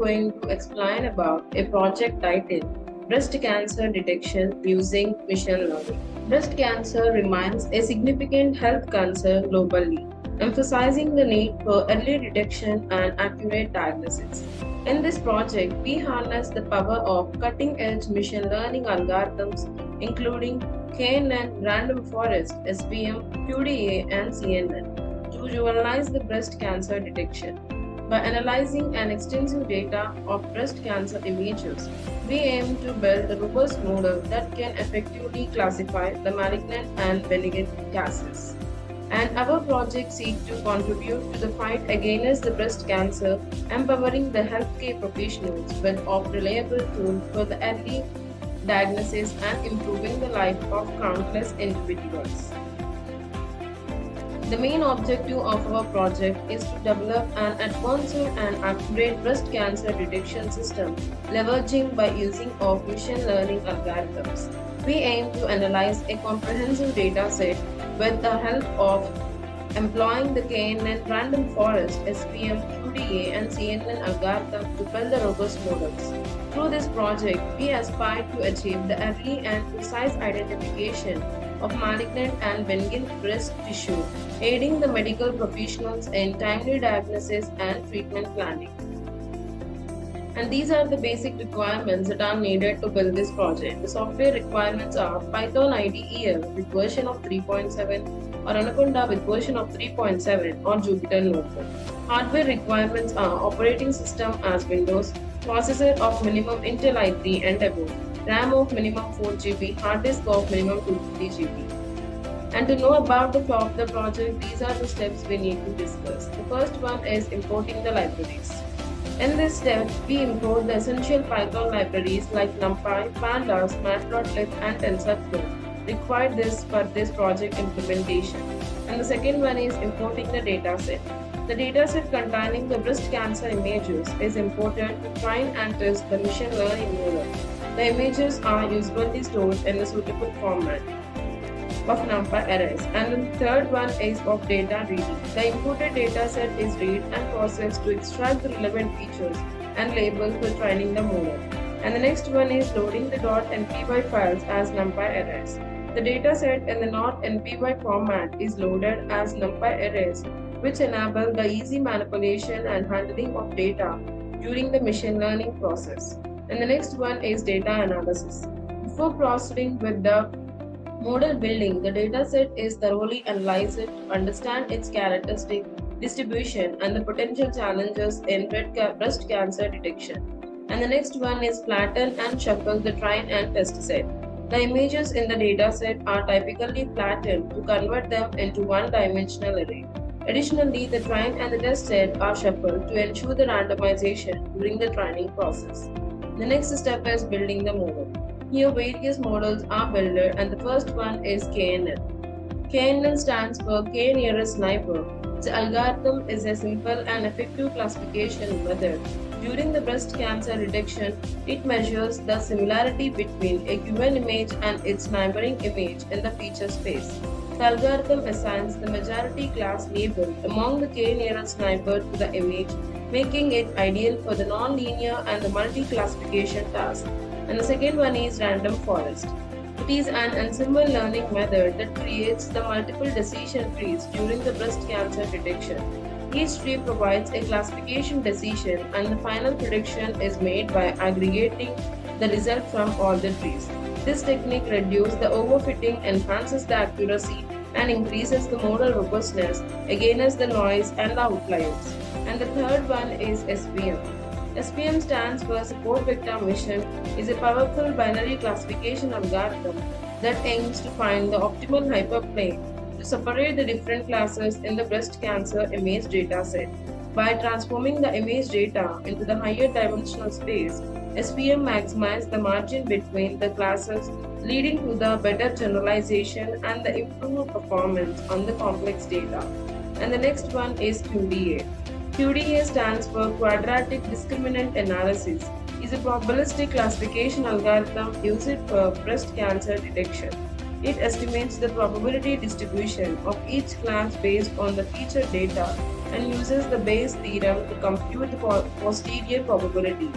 going to explain about a project titled Breast Cancer Detection Using Machine Learning. Breast cancer remains a significant health concern globally, emphasizing the need for early detection and accurate diagnosis. In this project, we harness the power of cutting-edge machine learning algorithms, including KNN, random forest, SPM, QDA, and CNN, to visualize the breast cancer detection. By analyzing an extensive data of breast cancer images, we aim to build a robust model that can effectively classify the malignant and benign cases. And our project seeks to contribute to the fight against the breast cancer, empowering the healthcare professionals with a reliable tool for the early diagnosis and improving the life of countless individuals. The main objective of our project is to develop an advanced and accurate breast cancer detection system leveraging by using of machine learning algorithms. We aim to analyze a comprehensive data set with the help of employing the KNN random forest, SPM, QDA, and CNN algorithm to build the robust models. Through this project, we aspire to achieve the early and precise identification of malignant and benign breast tissue, aiding the medical professionals in timely diagnosis and treatment planning. And these are the basic requirements that are needed to build this project. The software requirements are Python IDE with version of 3.7 or Anaconda with version of 3.7 or Jupyter Notebook. Hardware requirements are operating system as Windows, processor of minimum Intel i3 and above, RAM of minimum 4 GB, hard disk of minimum 250 GB. And to know about the flow of the project, these are the steps we need to discuss. The first one is importing the libraries. In this step, we import the essential Python libraries like NumPy, Pandas, Matplotlib, and TensorFlow required for this project implementation. And the second one is importing the dataset. The dataset containing the breast cancer images is imported to train and test the machine learning model. The images are usually stored in a suitable format of NumPy arrays. And the third one is of data reading. The imported dataset is read and processed to extract the relevant features and labels for training the model. And the next one is loading the .npy files as NumPy arrays. The dataset in the .npy format is loaded as NumPy arrays, which enable the easy manipulation and handling of data during the machine learning process. And the next one is data analysis. Before proceeding with the model building, the dataset is thoroughly analyzed to understand its characteristic, distribution, and the potential challenges in breast cancer detection. And the next one is flatten and shuffle the train and test set. The images in the dataset are typically flattened to convert them into one-dimensional array. Additionally, the train and the test set are shuffled to ensure the randomization during the training process. The next step is building the model. Here various models are built and the first one is KNN. KNN stands for K nearest neighbor. The algorithm is a simple and effective classification method. During the breast cancer detection, it measures the similarity between a given image and its neighboring image in the feature space. The algorithm assigns the majority class label among the K nearest neighbor to the image, making it ideal for the non-linear and the multi-classification task. And the second one is random forest. It is an ensemble learning method that creates the multiple decision trees during the breast cancer detection. Each tree provides a classification decision and the final prediction is made by aggregating the result from all the trees. This technique reduces the overfitting, enhances the accuracy, and increases the model robustness against the noise and the outliers. And the third one is SPM. SPM stands for Support Vector Mission, is a powerful binary classification algorithm that aims to find the optimal hyperplane to separate the different classes in the breast cancer image dataset. By transforming the image data into the higher dimensional space, SPM maximizes the margin between the classes, leading to the better generalization and the improved performance on the complex data. And the next one is QDA. QDA stands for Quadratic Discriminant Analysis. Is a probabilistic classification algorithm used for breast cancer detection. It estimates the probability distribution of each class based on the feature data and uses the Bayes theorem to compute the posterior probability.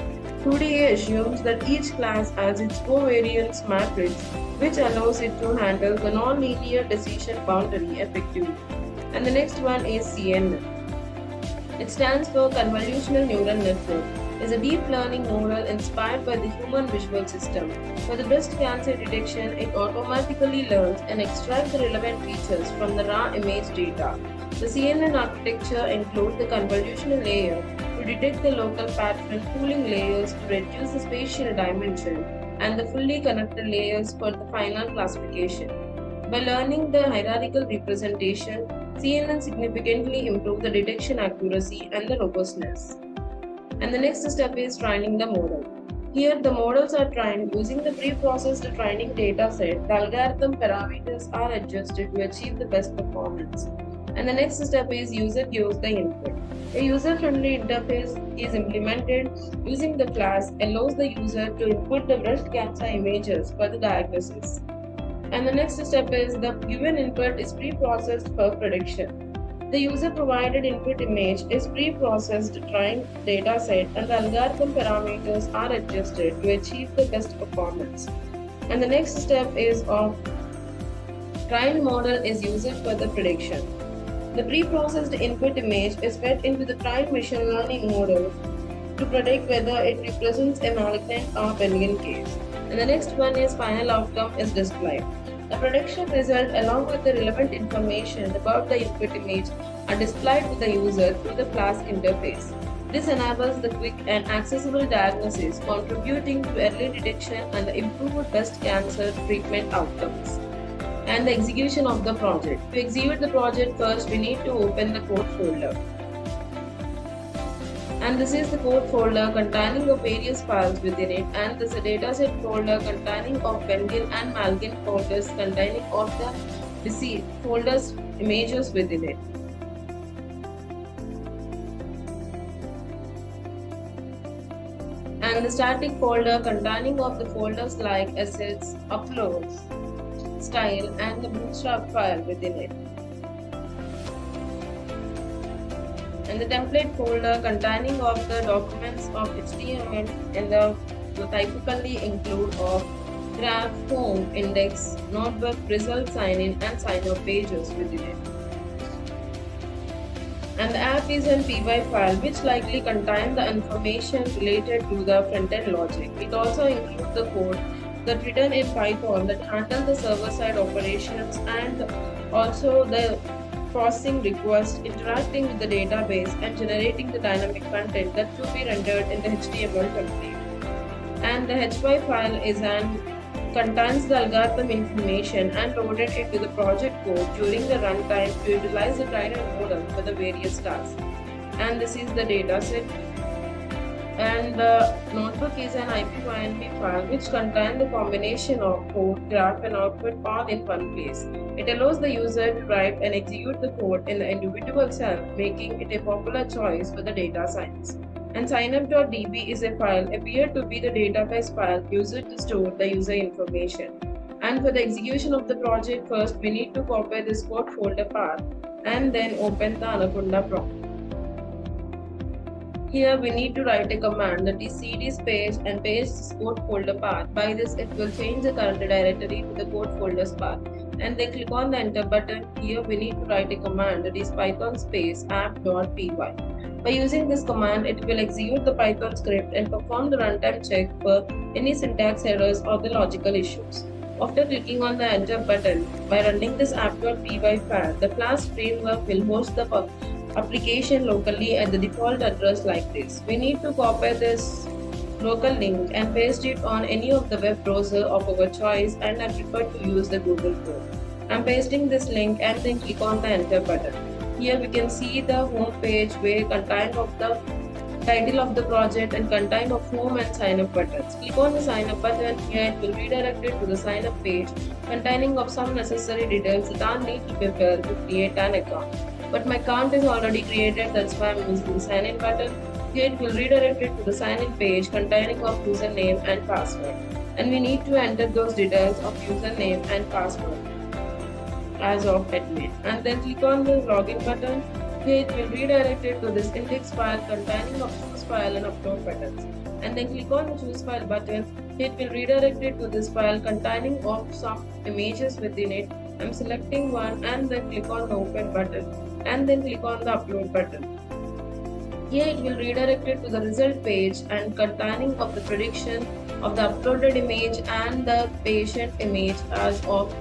2DA assumes that each class has its covariance matrix, which allows it to handle the nonlinear decision boundary effectively. And the next one is CNN. It stands for Convolutional Neural Network. Is a deep learning model inspired by the human visual system. For the breast cancer detection, it automatically learns and extracts the relevant features from the raw image data. The CNN architecture includes the convolutional layer to detect the local pattern, pooling layers to reduce the spatial dimension, and the fully connected layers for the final classification. By learning the hierarchical representation, CNN significantly improves the detection accuracy and the robustness. And the next step is training the model. Here, the models are trained using the pre-processed training data set. The algorithm parameters are adjusted to achieve the best performance. And the next step is user use the input. A user-friendly interface is implemented using the class allows the user to input the breast cancer images for the diagnosis. And the next step is the given input is pre-processed for prediction. The user-provided input image is pre-processed trained data set and the algorithm parameters are adjusted to achieve the best performance. And the next step is of trained model is used for the prediction. The pre-processed input image is fed into the trained machine learning model to predict whether it represents a malignant or benign case. And the next one is final outcome is displayed. The prediction result along with the relevant information about the input image are displayed to the user through the class interface. This enables the quick and accessible diagnosis, contributing to early detection and the improved breast cancer treatment outcomes. And the execution of the project. To execute the project first, we need to open the code folder. And this is the code folder containing of various files within it, and this is a dataset folder containing of benign and malignant folders containing of the disease folders images within it. And the static folder containing of the folders like assets, uploads, style, and the bootstrap file within it. And the template folder containing of the documents of HTML and the typically include of graph, home, index, notebook, result sign-in and sign-up pages within it. And the app is an py file which likely contains the information related to the front-end logic. It also includes the code that written in Python that handle the server-side operations and also the processing requests, interacting with the database, and generating the dynamic content that to be rendered in the HTML template. And the HY file contains the algorithm information and loaded into the project code during the runtime to utilize the trainer model for the various tasks. And this is the dataset. And the notebook is an IPYNB file which contains the combination of code, graph, and output all in one place. It allows the user to write and execute the code in the individual cell, making it a popular choice for the data science. And signup.db is a file appeared to be the database file used to store the user information. And for the execution of the project, first we need to copy this code folder path and then open the Anaconda prompt. Here we need to write a command that is cd space and paste this code folder path. By this it will change the current directory to the code folder's path. And then click on the enter button. Here we need to write a command that is python space app.py. By using this command, it will execute the Python script and perform the runtime check for any syntax errors or the logical issues. After clicking on the enter button, by running this app.py file, the class framework will host the application locally at the default address like this. We need to copy this local link and paste it on any of the web browser of our choice, and I prefer to use the Google Chrome. I'm pasting this link and then click on the enter button. Here we can see the home page where contain of the title of the project and contain of home and sign up buttons. Click on the sign up button. Here it will redirect it to the sign up page containing of some necessary details that are need to be filled to create an account. But my account is already created, that's why I'm using the sign in button. Here it will redirect it to the sign in page containing of username and password. And we need to enter those details of username and password as of admin. And then click on the login button. Here it will redirect it to this index file containing of choose file and upload buttons. And then click on the choose file button. It will redirect it to this file containing of some images within it. I'm selecting one and then click on the open button and then click on the upload button. Here it will redirect it to the result page and containing of the prediction of the uploaded image and the patient image as of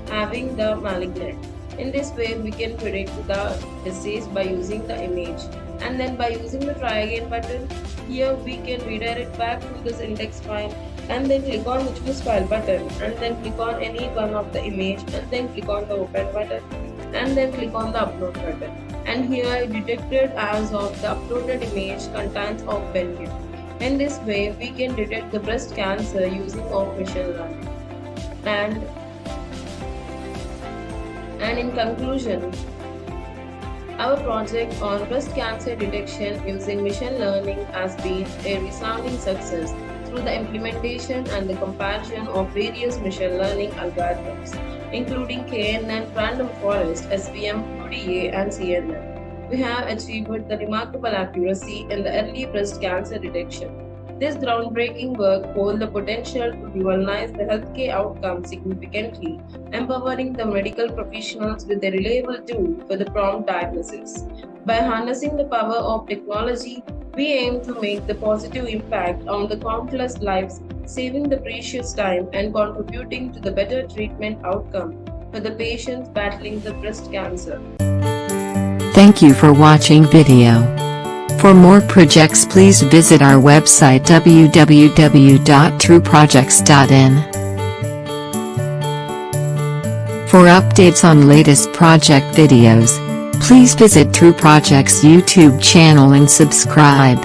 having the malignant. In this way, we can predict the disease by using the image. And then by using the try again button, here we can redirect back to this index file and then click on the choose file button and then click on any one of the image and then click on the open button and then click on the upload button. And here I detected as of the uploaded image contains of benefit. In this way, we can detect the breast cancer using of machine learning. And in conclusion, our project on breast cancer detection using machine learning has been a resounding success through the implementation and the comparison of various machine learning algorithms, including KNN, random forest, SVM, UDA, and CNN. We have achieved the remarkable accuracy in the early breast cancer detection. This groundbreaking work holds the potential to revolutionize the healthcare outcomes significantly, empowering the medical professionals with a reliable tool for the prompt diagnosis. By harnessing the power of technology, we aim to make the positive impact on the countless lives, saving the precious time and contributing to the better treatment outcome for the patients battling the breast cancer. Thank you for watching video. For more projects, please visit our website www.trueprojects.in. For updates on latest project videos, please visit True Projects YouTube channel and subscribe.